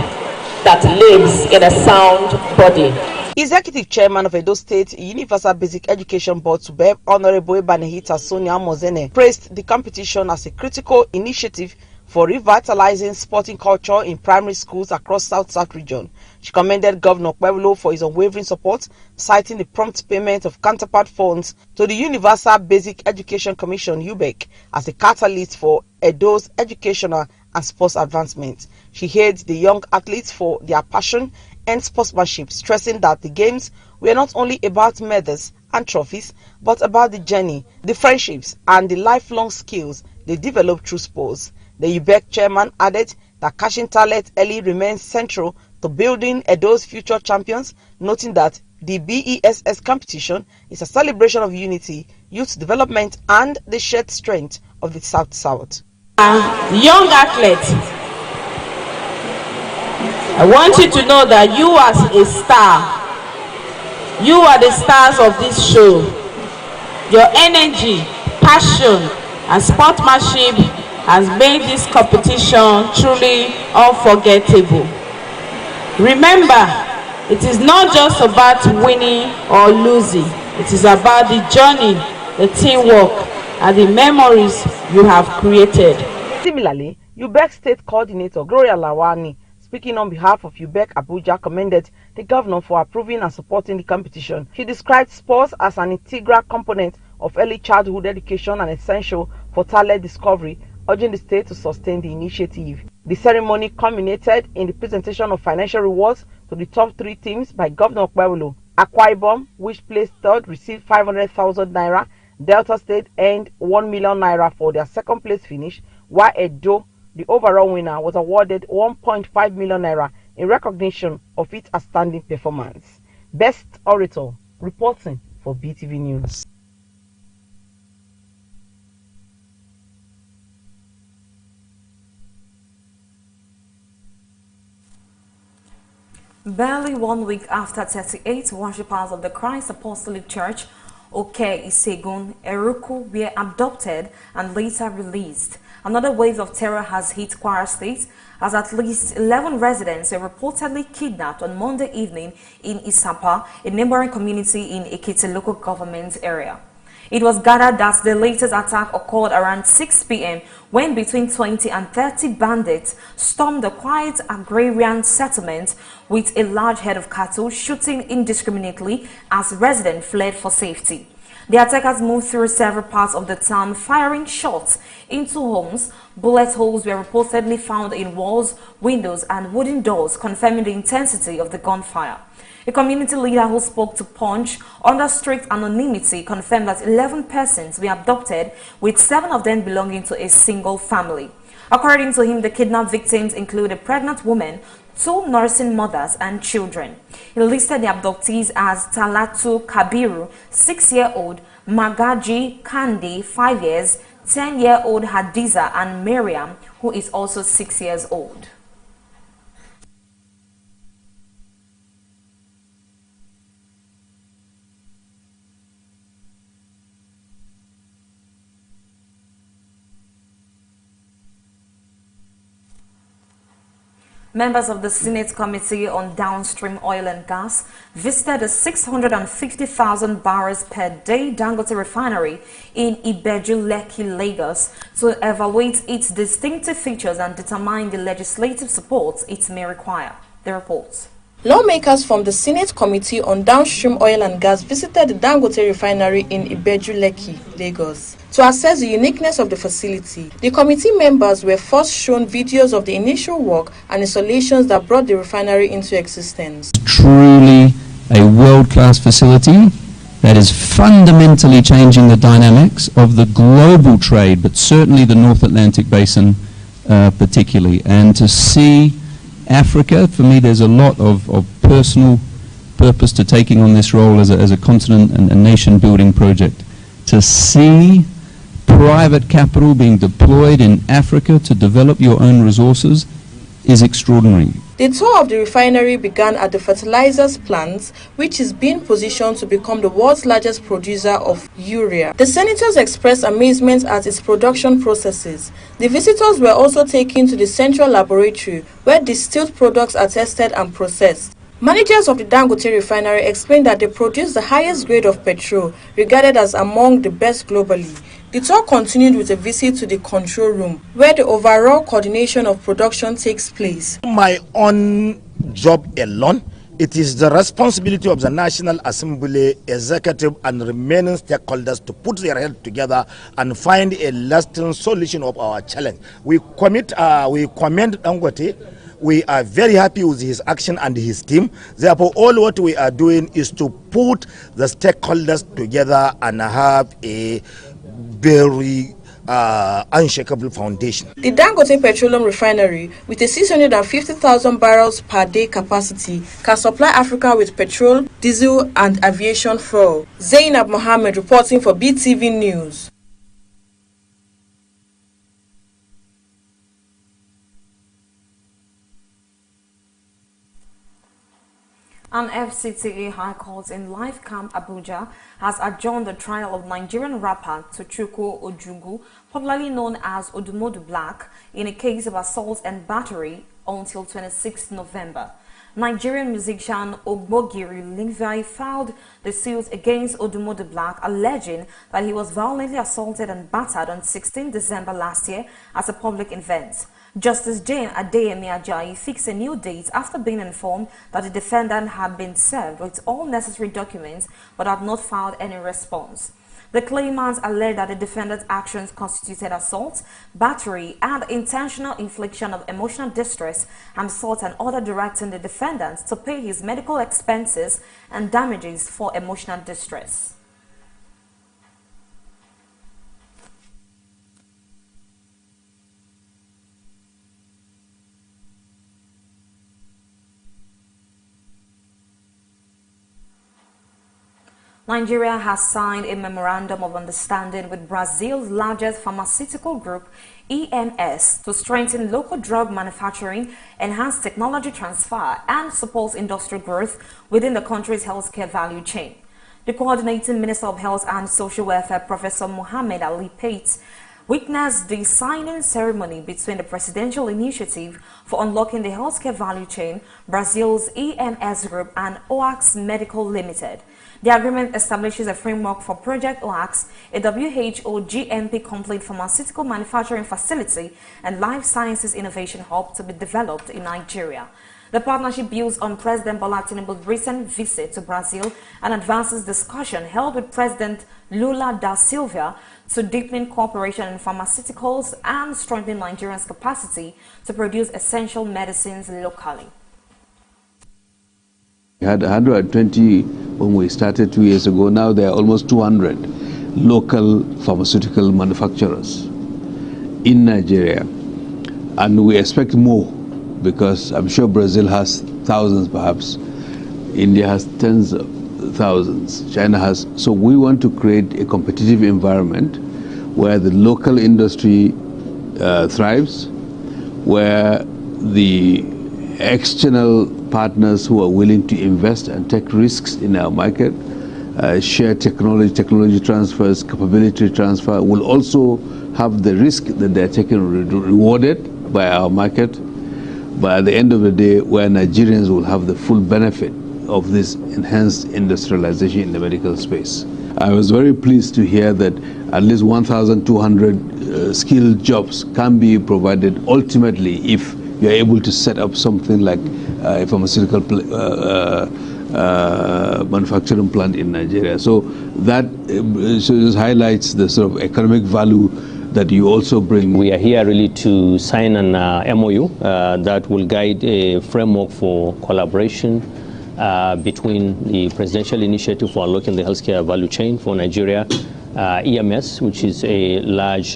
that lives in a sound body. Executive Chairman of Edo State Universal Basic Education Board, SUBEB, Honorable Ebanehita Sonia Mozene, praised the competition as a critical initiative for revitalizing sporting culture in primary schools across South-South region. She commended Governor Okpebholo for his unwavering support, citing the prompt payment of counterpart funds to the Universal Basic Education Commission, UBEC, as a catalyst for Edo's educational and sports advancement. She hailed the young athletes for their passion and sportsmanship, stressing that the games were not only about medals and trophies, but about the journey, the friendships, and the lifelong skills they developed through sports. The UBEC chairman added that catching talent early remains central to building Edo's future champions, noting that the BESS competition is a celebration of unity, youth development, and the shared strength of the South-South. Young athletes, I want you to know that you as a star, you are the stars of this show. Your energy, passion, and sportsmanship has made this competition truly unforgettable. Remember, it is not just about winning or losing. It is about the journey, the teamwork, and the memories you have created. Similarly, UBEC State Coordinator Gloria Lawani, speaking on behalf of UBEC Abuja, commended the governor for approving and supporting the competition. She described sports as an integral component of early childhood education and essential for talent discovery, urging the state to sustain the initiative. The ceremony culminated in the presentation of financial rewards to the top 3 teams by Governor Okpebholo. Akwa Ibom, which placed third, received 500,000 naira. Delta State earned 1 million naira for their second place finish, while Edo, the overall winner, was awarded 1.5 million naira in recognition of its outstanding performance. Best Orator, reporting for BTV News. Barely 1 week after 38 worshippers of the Christ Apostolic Church, Oke Isegun Eruku, were abducted and later released, another wave of terror has hit Kwara State, as at least 11 residents were reportedly kidnapped on Monday evening in Isapa, a neighboring community in Ekiti local government area. It was gathered that the latest attack occurred around 6 p.m. when between 20 and 30 bandits stormed the quiet agrarian settlement with a large herd of cattle, shooting indiscriminately as residents fled for safety. The attackers moved through several parts of the town, firing shots into homes. Bullet holes were reportedly found in walls, windows, and wooden doors, confirming the intensity of the gunfire. A community leader who spoke to Punch under strict anonymity confirmed that 11 persons were abducted, with 7 of them belonging to a single family. According to him, the kidnapped victims include a pregnant woman, 2 nursing mothers, and children. He listed the abductees as Talatu Kabiru, 6-year-old, Magaji Kandi, 5 years, 10-year-old Hadiza, and Miriam, who is also 6 years old. Members of the Senate Committee on Downstream Oil and Gas visited a 650,000 barrels per day Dangote refinery in Ibeju, Lekki, Lagos to evaluate its distinctive features and determine the legislative support it may require. The report. Lawmakers from the Senate Committee on Downstream Oil and Gas visited the Dangote refinery in Ibeju, Lekki, Lagos, to assess the uniqueness of the facility. The committee members were first shown videos of the initial work and installations that brought the refinery into existence. Truly a world-class facility that is fundamentally changing the dynamics of the global trade, but certainly the North Atlantic Basin particularly. And to see Africa, for me, there's a lot of personal purpose to taking on this role as a continent and a nation-building project. To see private capital being deployed in Africa to develop your own resources is extraordinary. The tour of the refinery began at the fertilizers plant, which is being positioned to become the world's largest producer of urea. The senators expressed amazement at its production processes. The visitors were also taken to the central laboratory, where distilled products are tested and processed. Managers of the Dangote refinery explained that they produce the highest grade of petrol, regarded as among the best globally. The tour continued with a visit to the control room, where the overall coordination of production takes place. My own job alone, it is the responsibility of the National Assembly, executive and remaining stakeholders to put their heads together and find a lasting solution of our challenge. We commend Dangote. We are very happy with his action and his team. Therefore, all what we are doing is to put the stakeholders together and have a very unshakable foundation. The Dangote Petroleum Refinery, with a 650,000 barrels per day capacity, can supply Africa with petrol, diesel, and aviation fuel. Zainab Mohammed reporting for BTV News. An FCTA High Court in Life Camp Abuja has adjourned the trial of Nigerian rapper Tochukwu Ojugu, popularly known as Odumodu Black, in a case of assault and battery until 26 November. Nigerian musician Ogbogiri Lingvai filed the suit against Odumodu Black, alleging that he was violently assaulted and battered on 16 December last year at a public event. Justice Jane Adeyemi Ajayi fixed a new date after being informed that the defendant had been served with all necessary documents but had not filed any response. The claimants alleged that the defendant's actions constituted assault, battery, and intentional infliction of emotional distress, and sought an order directing the defendant to pay his medical expenses and damages for emotional distress. Nigeria has signed a memorandum of understanding with Brazil's largest pharmaceutical group, EMS, to strengthen local drug manufacturing, enhance technology transfer, and support industrial growth within the country's healthcare value chain. The coordinating Minister of Health and Social Welfare, Professor Mohamed Ali Pate, witnessed the signing ceremony between the Presidential Initiative for Unlocking the Healthcare Value Chain, Brazil's EMS Group, and OAX Medical Limited. The agreement establishes a framework for Project OAX, a WHO GMP-complete pharmaceutical manufacturing facility and life sciences innovation hub to be developed in Nigeria. The partnership builds on President Bola Tinubu's recent visit to Brazil and advances discussion held with President Lula da Silva to deepen cooperation in pharmaceuticals and strengthen Nigerians' capacity to produce essential medicines locally. We had 120 when we started 2 years ago. Now there are almost 200 local pharmaceutical manufacturers in Nigeria. And we expect more, because I'm sure Brazil has thousands perhaps. India has tens of thousands. China has. So we want to create a competitive environment where the local industry thrives, where the external partners who are willing to invest and take risks in our market, share technology transfers, capability transfer, will also have the risk that they're taking rewarded by our market. But at the end of the day, where Nigerians will have the full benefit of this enhanced industrialization in the medical space. I was very pleased to hear that at least 1,200 skilled jobs can be provided ultimately if you're able to set up something like a pharmaceutical manufacturing plant in Nigeria. So that just highlights the sort of economic value that you also bring. We are here really to sign an MOU that will guide a framework for collaboration between the Presidential Initiative for Unlocking the Healthcare Value Chain for Nigeria, EMS, which is a large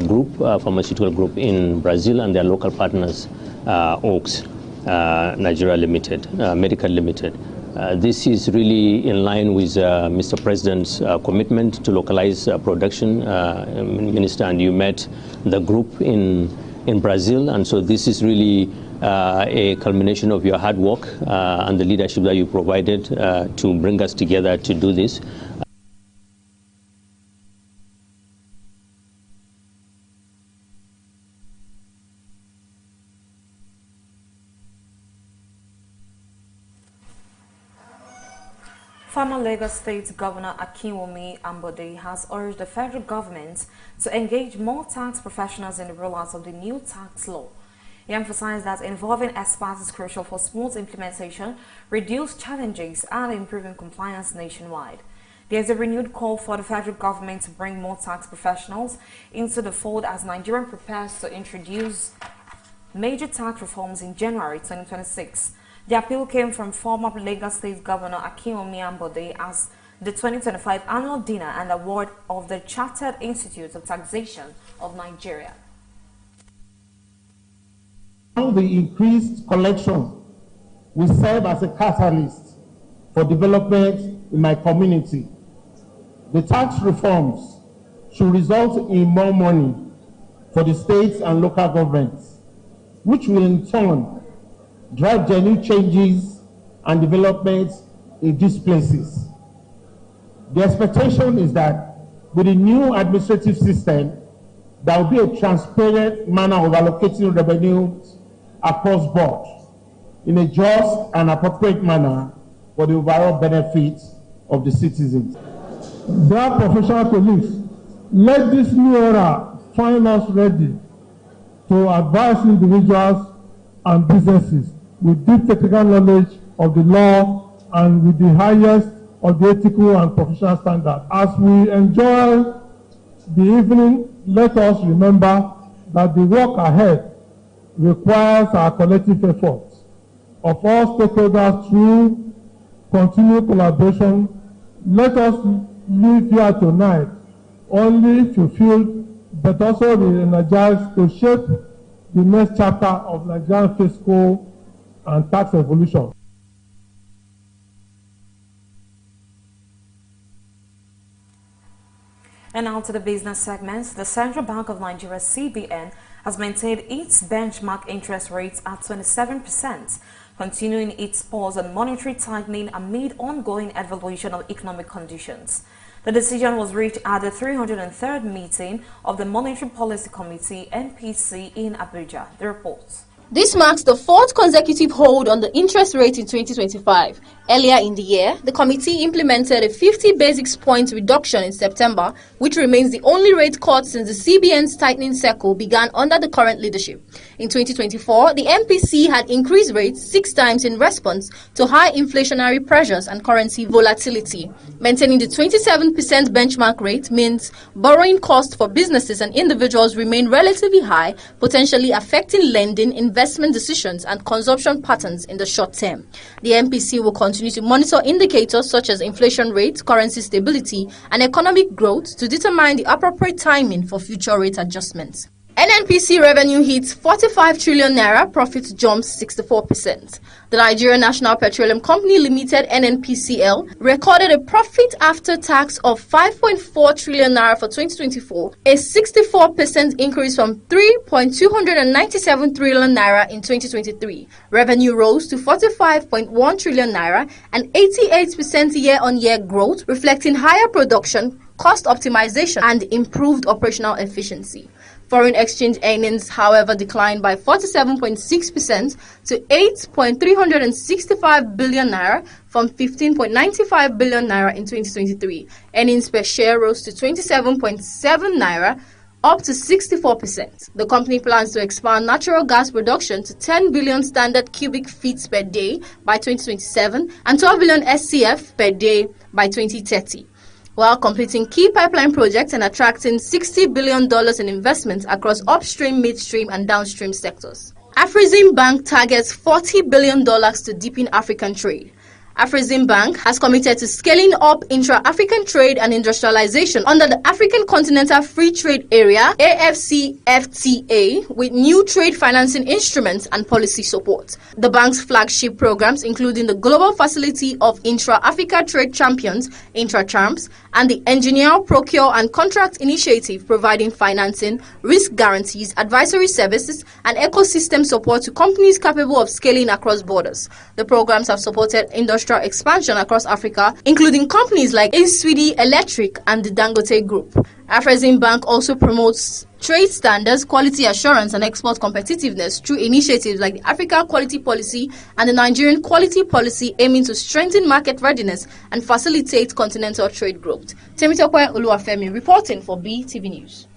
group, pharmaceutical group in Brazil, and their local partners, OAX Nigeria Limited, Medical Limited. This is really in line with Mr. President's commitment to localize production, Minister, and you met the group in Brazil, and so this is really a culmination of your hard work and the leadership that you provided to bring us together to do this. Former Lagos State Governor Akinwumi Ambode has urged the federal government to engage more tax professionals in the rollout of the new tax law. He emphasized that involving experts is crucial for smooth implementation, reduce challenges, and improving compliance nationwide. There is a renewed call for the federal government to bring more tax professionals into the fold as Nigeria prepares to introduce major tax reforms in January 2026. The appeal came from former Lagos State Governor Akinwumi Ambode as the 2025 annual dinner and award of the Chartered Institute of Taxation of Nigeria. The increased collection will serve as a catalyst for development in my community. The tax reforms should result in more money for the states and local governments, which will in turn drive genuine changes and developments in these places. The expectation is that with the new administrative system, there will be a transparent manner of allocating revenues across board in a just and appropriate manner for the overall benefit of the citizens. Dear professional colleagues, let this new era find us ready to advise individuals and businesses with deep technical knowledge of the law and with the highest of the ethical and professional standards. As we enjoy the evening, let us remember that the work ahead requires our collective efforts of all stakeholders through continued collaboration. Let us leave here tonight only fulfilled but also re-energized to shape the next chapter of Nigerian fiscal and tax evolution. And now to the business segments. The Central Bank of Nigeria, CBN, has maintained its benchmark interest rates at 27%, continuing its pause on monetary tightening amid ongoing evaluation of economic conditions. The decision was reached at the 303rd meeting of the Monetary Policy Committee, MPC, in Abuja. The report. This marks the fourth consecutive hold on the interest rate in 2025. Earlier in the year, the committee implemented a 50 basis points reduction in September, which remains the only rate cut since the CBN's tightening cycle began under the current leadership. In 2024, the MPC had increased rates 6 times in response to high inflationary pressures and currency volatility. Maintaining the 27% benchmark rate means borrowing costs for businesses and individuals remain relatively high, potentially affecting lending, investment decisions and consumption patterns in the short term. The MPC will continue to monitor indicators such as inflation rate, currency stability, and economic growth to determine the appropriate timing for future rate adjustments. NNPC revenue hits 45 trillion naira, profits jumps 64%. The Nigerian National Petroleum Company Limited, NNPCL, recorded a profit after tax of 5.4 trillion naira for 2024, a 64% increase from 3.297 trillion naira in 2023. Revenue rose to 45.1 trillion naira, an 88% year-on-year growth, reflecting higher production, cost optimization, and improved operational efficiency. Foreign exchange earnings, however, declined by 47.6% to 8.365 billion naira from 15.95 billion naira in 2023. Earnings per share rose to 27.7 naira, up to 64%. The company plans to expand natural gas production to 10 billion standard cubic feet per day by 2027 and 12 billion SCF per day by 2030. While completing key pipeline projects and attracting $60 billion in investments across upstream, midstream, and downstream sectors. Afrexim Bank targets $40 billion to deepen African trade. Afrexim Bank has committed to scaling up intra-African trade and industrialization under the African Continental Free Trade Area (AFCFTA) with new trade financing instruments and policy support. The bank's flagship programs, including the Global Facility of Intra-Africa Trade Champions (Intra-CHAMPS) and the Engineer, Procure and Contract Initiative, providing financing, risk guarantees, advisory services, and ecosystem support to companies capable of scaling across borders. The programs have supported industrial expansion across Africa, including companies like Iswidi Electric and the Dangote Group. Afrexim Bank also promotes trade standards, quality assurance, and export competitiveness through initiatives like the Africa Quality Policy and the Nigerian Quality Policy, aiming to strengthen market readiness and facilitate continental trade growth. Temitope Oluwafemi reporting for BTV News.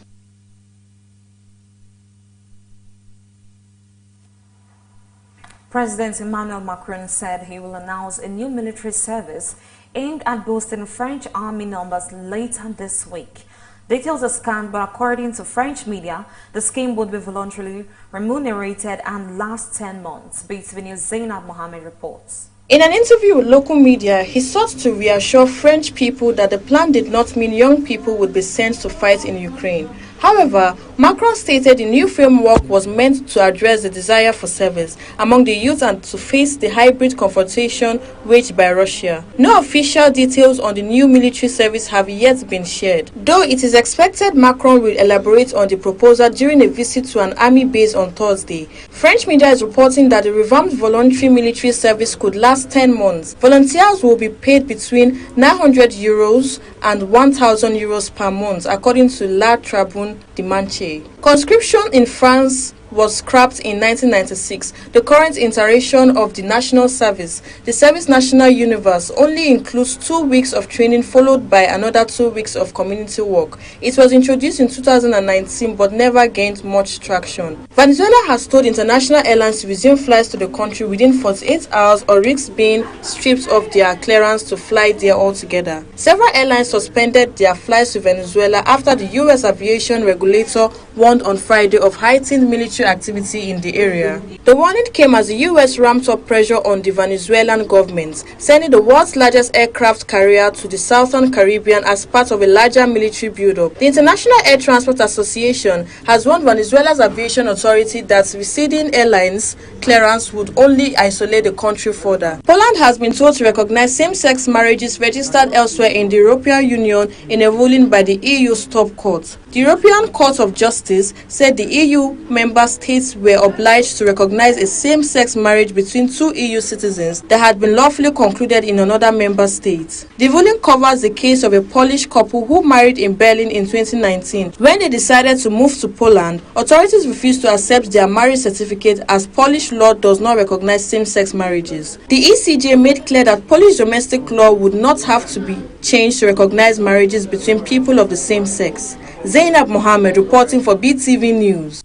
President Emmanuel Macron said he will announce a new military service aimed at boosting French army numbers later this week. Details are scant, but according to French media, the scheme would be voluntarily remunerated and last 10 months. BTV News' Zainab Mohammed reports. In an interview with local media, he sought to reassure French people that the plan did not mean young people would be sent to fight in Ukraine. However, Macron stated the new framework was meant to address the desire for service among the youth and to face the hybrid confrontation waged by Russia. No official details on the new military service have yet been shared, though it is expected Macron will elaborate on the proposal during a visit to an army base on Thursday. French media is reporting that the revamped voluntary military service could last 10 months. Volunteers will be paid between €900 and €1,000 per month, according to La Tribune Dimanche. Conscription in France was scrapped in 1996. The current iteration of the national service, the Service National Universe, only includes 2 weeks of training followed by another 2 weeks of community work. It was introduced in 2019 but never gained much traction. Venezuela has told international airlines to resume flights to the country within 48 hours or risk being stripped of their clearance to fly there altogether. Several airlines suspended their flights to Venezuela after the U.S. aviation regulator warned on Friday of heightened military activity in the area. The warning came as the U.S. ramped up pressure on the Venezuelan government, sending the world's largest aircraft carrier to the southern Caribbean as part of a larger military buildup. The International Air Transport Association has warned Venezuela's aviation authority that receding airlines clearance would only isolate the country further. Poland has been told to recognize same-sex marriages registered elsewhere in the European Union in a ruling by the EU's top court. The European Court of Justice said the EU member states were obliged to recognize a same-sex marriage between two EU citizens that had been lawfully concluded in another member state. The ruling covers the case of a Polish couple who married in Berlin in 2019. When they decided to move to Poland, authorities refused to accept their marriage certificate as Polish law does not recognize same-sex marriages. The ECJ made clear that Polish domestic law would not have to be changed to recognize marriages between people of the same sex. Zainab Mohammed reporting for BTV News.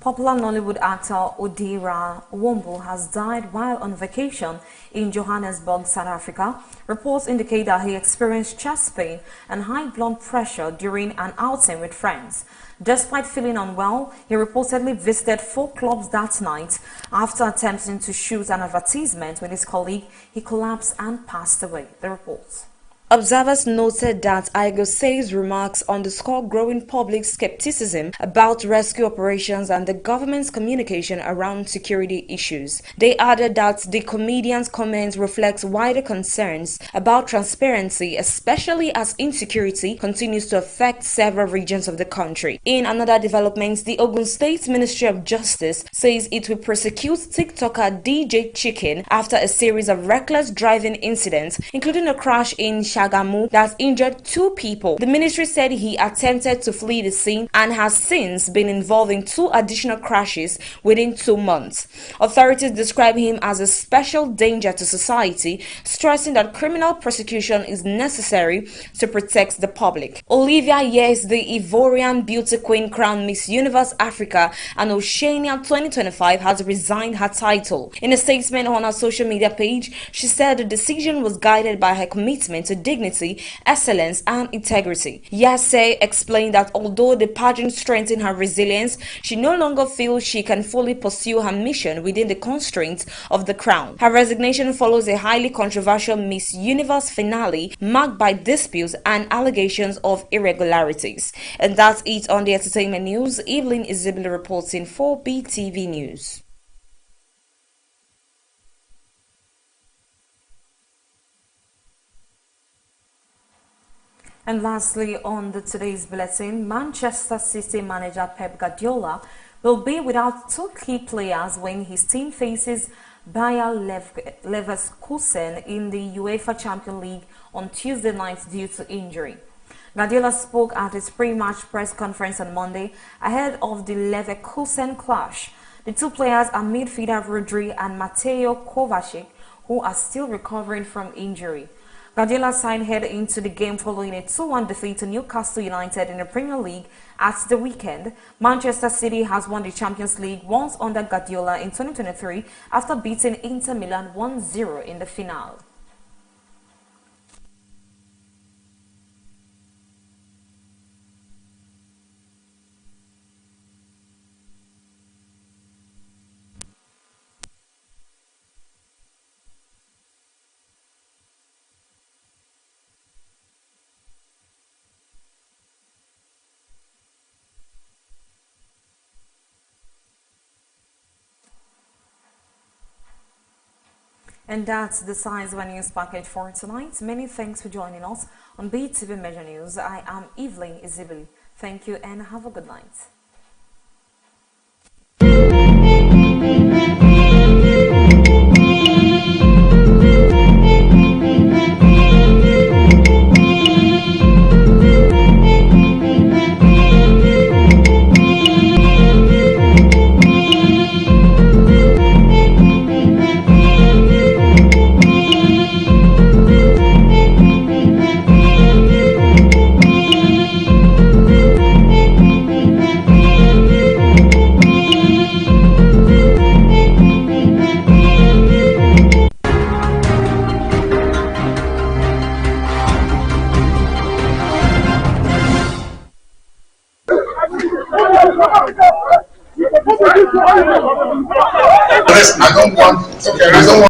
Popular Nollywood actor Odera Wombo has died while on vacation in Johannesburg, South Africa. Reports indicate that he experienced chest pain and high blood pressure during an outing with friends. Despite feeling unwell, he reportedly visited 4 clubs that night. After attempting to shoot an advertisement with his colleague, he collapsed and passed away. The reports. Observers noted that Igosei's remarks underscore growing public skepticism about rescue operations and the government's communication around security issues. They added that the comedian's comments reflect wider concerns about transparency, especially as insecurity continues to affect several regions of the country. In another development, the Ogun State Ministry of Justice says it will prosecute TikToker DJ Chicken after a series of reckless driving incidents, including a crash in Shagamu that injured 2 people. The ministry said he attempted to flee the scene and has since been involved in 2 additional crashes within 2 months. Authorities describe him as a special danger to society, stressing that criminal prosecution is necessary to protect the public. Olivia Yes, the Ivorian beauty queen crowned Miss Universe Africa and Oceania 2025, has resigned her title. In a statement on her social media page, she said the decision was guided by her commitment to dignity, excellence, and integrity. Yase explained that although the pageant strengthened her resilience, she no longer feels she can fully pursue her mission within the constraints of the crown. Her resignation follows a highly controversial Miss Universe finale marked by disputes and allegations of irregularities. And that's it on the entertainment news. Evelyn Isabella reporting for BTV News. And lastly, on today's bulletin, Manchester City manager Pep Guardiola will be without 2 key players when his team faces Bayer Leverkusen in the UEFA Champions League on Tuesday night due to injury. Guardiola spoke at his pre-match press conference on Monday ahead of the Leverkusen clash. The 2 players are midfielder Rodri and Mateo Kovacic, who are still recovering from injury. Guardiola side head into the game following a 2-1 defeat to Newcastle United in the Premier League at the weekend. Manchester City has won the Champions League once under Guardiola in 2023 after beating Inter Milan 1-0 in the finale. And that's the size of our news package for tonight. Many thanks for joining us on Beetv Major News. I am Evelyn Izibili. Thank you and have a good night. I don't want